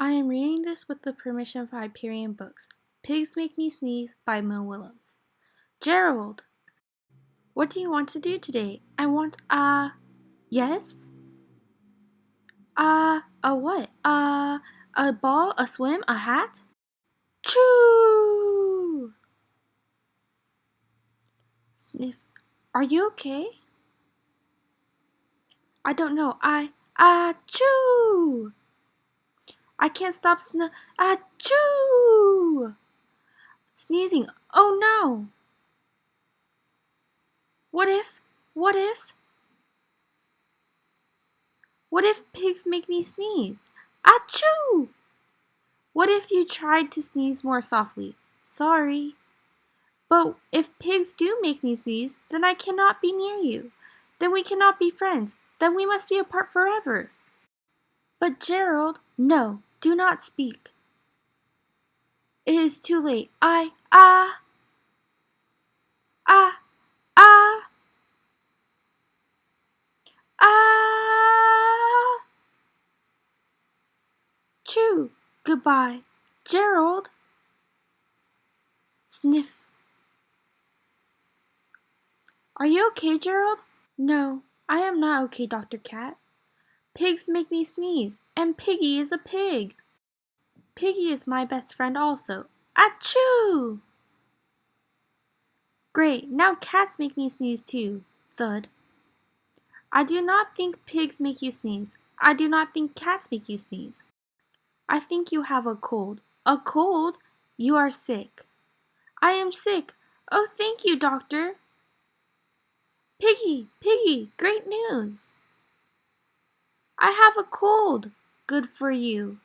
I am reading this with the permission of Hyperion Books. Pigs Make Me Sneeze by Mo Willems. Gerald, what do you want to do today? I want, yes? A what? A ball, a swim, a hat? Choo! Sniff. Are you okay? I don't know. Choo! I can't stop choo! Sneezing. Oh no! What if? What if? What if pigs make me sneeze? Achoo! What if you tried to sneeze more softly? Sorry. But if pigs do make me sneeze, then I cannot be near you. Then we cannot be friends. Then we must be apart forever. But Gerald, no, do not speak. It is too late. Ah, ah, ah. Choo, goodbye. Gerald. Sniff. Are you okay, Gerald? No, I am not okay, Dr. Cat. Pigs make me sneeze, and Piggy is a pig. Piggy is my best friend also. Achoo! Great, now cats make me sneeze too. Thud. I do not think pigs make you sneeze. I do not think cats make you sneeze. I think you have a cold. A cold? You are sick. I am sick. Oh, thank you, doctor. Piggy, great news. I have a cold. Good for you.